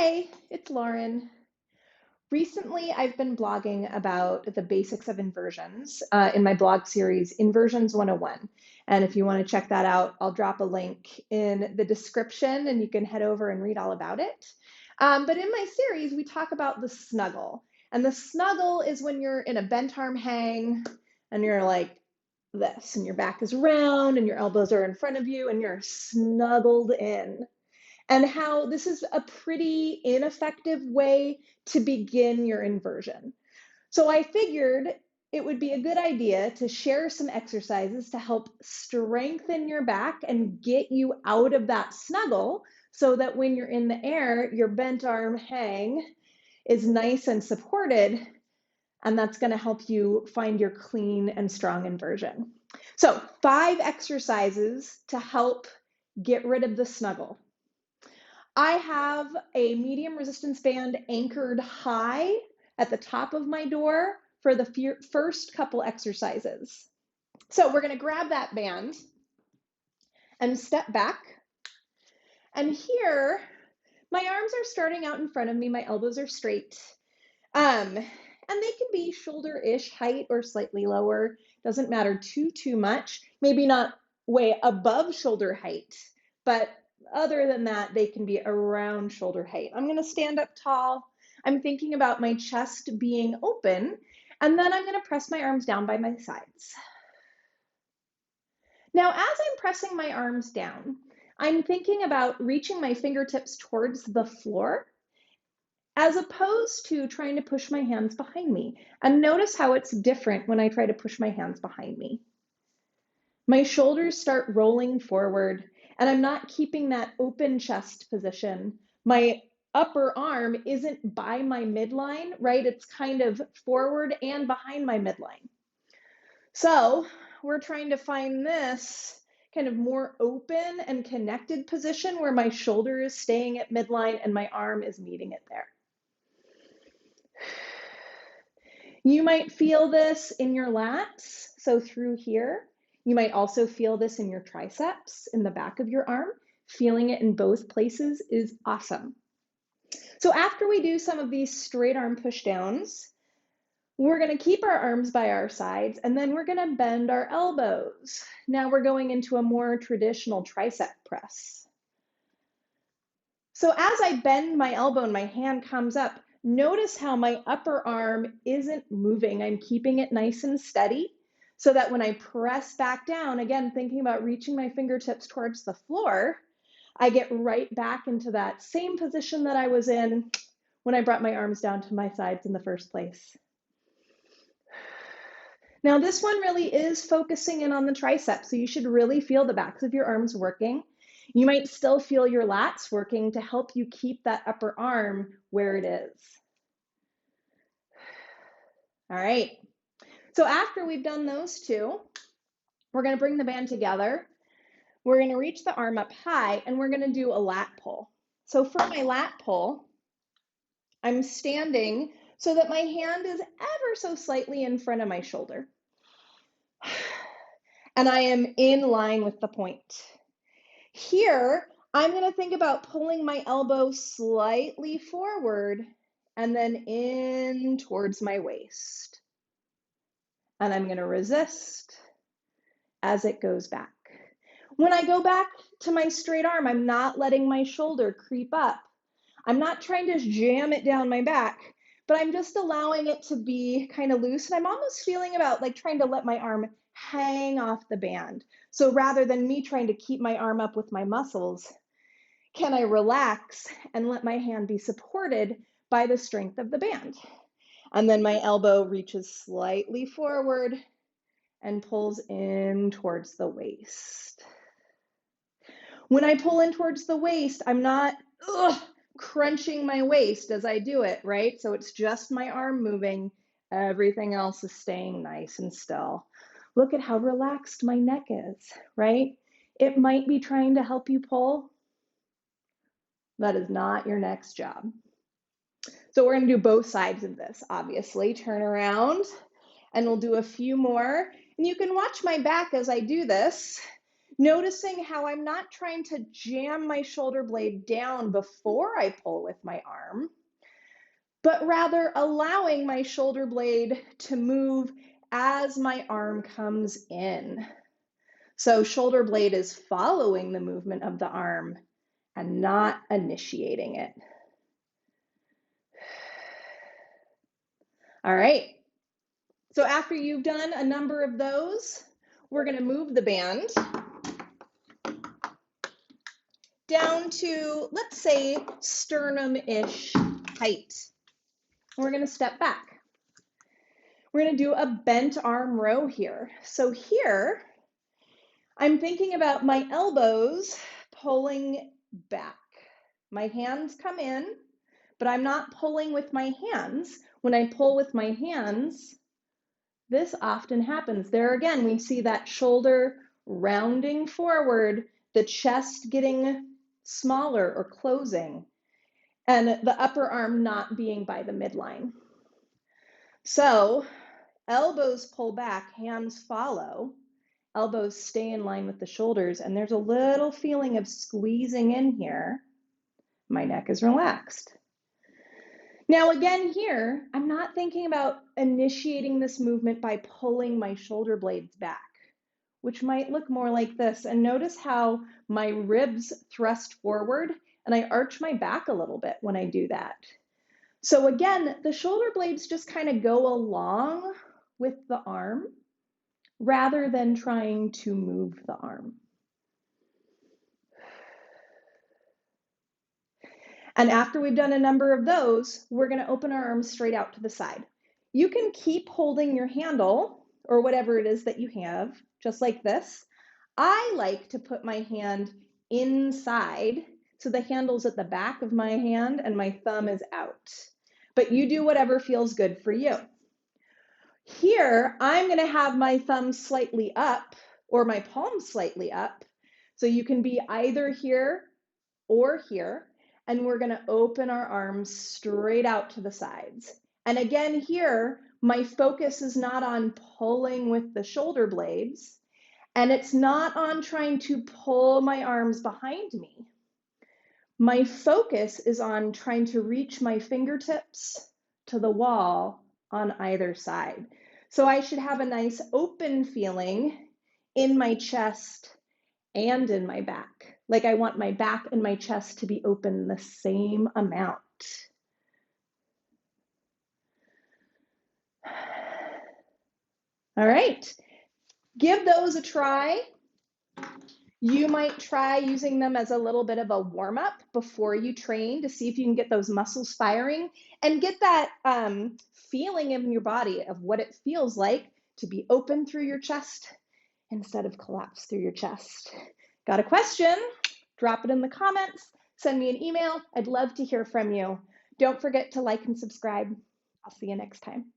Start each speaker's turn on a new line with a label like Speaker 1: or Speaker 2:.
Speaker 1: Hey, it's Lauren. Recently, I've been blogging about the basics of inversions in my blog series, Inversions 101. And if you want to check that out, I'll drop a link in the description and you can head over and read all about it. But in my series, we talk about the snuggle. And the snuggle is when you're in a bent arm hang and you're like this, and your back is round and your elbows are in front of you and you're snuggled in, and how this is a pretty ineffective way to begin your inversion. So I figured it would be a good idea to share some exercises to help strengthen your back and get you out of that snuggle so that when you're in the air, your bent arm hang is nice and supported, and that's going to help you find your clean and strong inversion. So 5 exercises to help get rid of the snuggle. I have a medium resistance band anchored high at the top of my door for the first couple exercises. So we're going to grab that band and step back. And here, my arms are starting out in front of me. My elbows are straight. And they can be shoulder-ish height or slightly lower. Doesn't matter too much. Maybe not way above shoulder height, but other than that, they can be around shoulder height. I'm going to stand up tall. I'm thinking about my chest being open, and then I'm going to press my arms down by my sides. Now, as I'm pressing my arms down, I'm thinking about reaching my fingertips towards the floor as opposed to trying to push my hands behind me. And notice how it's different when I try to push my hands behind me. My shoulders start rolling forward, and I'm not keeping that open chest position. My upper arm isn't by my midline, right? It's kind of forward and behind my midline. So we're trying to find this kind of more open and connected position where my shoulder is staying at midline and my arm is meeting it there. You might feel this in your lats, so through here. You might also feel this in your triceps, in the back of your arm. Feeling it in both places is awesome. So after we do some of these straight arm push downs, we're going to keep our arms by our sides, and then we're going to bend our elbows. Now we're going into a more traditional tricep press. So as I bend my elbow and my hand comes up, notice how my upper arm isn't moving. I'm keeping it nice and steady so that when I press back down, again, thinking about reaching my fingertips towards the floor, I get right back into that same position that I was in when I brought my arms down to my sides in the first place. Now, this one really is focusing in on the triceps, so you should really feel the backs of your arms working. You might still feel your lats working to help you keep that upper arm where it is. All right, so after we've done those two, we're going to bring the band together. We're going to reach the arm up high, and we're going to do a lat pull. So for my lat pull, I'm standing so that my hand is ever so slightly in front of my shoulder. And I am in line with the point. Here, I'm going to think about pulling my elbow slightly forward and then in towards my waist. And I'm going to resist as it goes back. When I go back to my straight arm, I'm not letting my shoulder creep up. I'm not trying to jam it down my back, but I'm just allowing it to be kind of loose. And I'm almost feeling about like trying to let my arm hang off the band. So rather than me trying to keep my arm up with my muscles, can I relax and let my hand be supported by the strength of the band? And then my elbow reaches slightly forward and pulls in towards the waist. When I pull in towards the waist, I'm not crunching my waist as I do it, right? So it's just my arm moving. Everything else is staying nice and still. Look at how relaxed my neck is, right? It might be trying to help you pull. That is not your next job. So we're going to do both sides of this, obviously. Turn around, and we'll do a few more. And you can watch my back as I do this. Noticing how I'm not trying to jam my shoulder blade down before I pull with my arm, but rather allowing my shoulder blade to move as my arm comes in. So shoulder blade is following the movement of the arm and not initiating it. All right. So after you've done a number of those, we're going to move the band down to, let's say, sternum-ish height. We're going to step back. We're going to do a bent arm row here. So here, I'm thinking about my elbows pulling back. My hands come in, but I'm not pulling with my hands. When I pull with my hands, this often happens. There again, we see that shoulder rounding forward, the chest getting smaller or closing, and the upper arm not being by the midline. So elbows pull back, hands follow, elbows stay in line with the shoulders, and there's a little feeling of squeezing in here. My neck is relaxed. Now again here, I'm not thinking about initiating this movement by pulling my shoulder blades back, which might look more like this. And notice how my ribs thrust forward and I arch my back a little bit when I do that. So again, the shoulder blades just kind of go along with the arm rather than trying to move the arm. And after we've done a number of those, we're going to open our arms straight out to the side. You can keep holding your handle or whatever it is that you have, just like this. I like to put my hand inside, so the handle's at the back of my hand and my thumb is out. But you do whatever feels good for you. Here, I'm going to have my thumb slightly up or my palm slightly up. So you can be either here or here. And we're going to open our arms straight out to the sides. And again here, my focus is not on pulling with the shoulder blades, and it's not on trying to pull my arms behind me. My focus is on trying to reach my fingertips to the wall on either side. So I should have a nice open feeling in my chest and in my back. Like I want my back and my chest to be open the same amount. All right, give those a try. You might try using them as a little bit of a warm-up before you train to see if you can get those muscles firing and get that feeling in your body of what it feels like to be open through your chest instead of collapse through your chest. Got a question? Drop it in the comments. Send me an email. I'd love to hear from you. Don't forget to like and subscribe. I'll see you next time.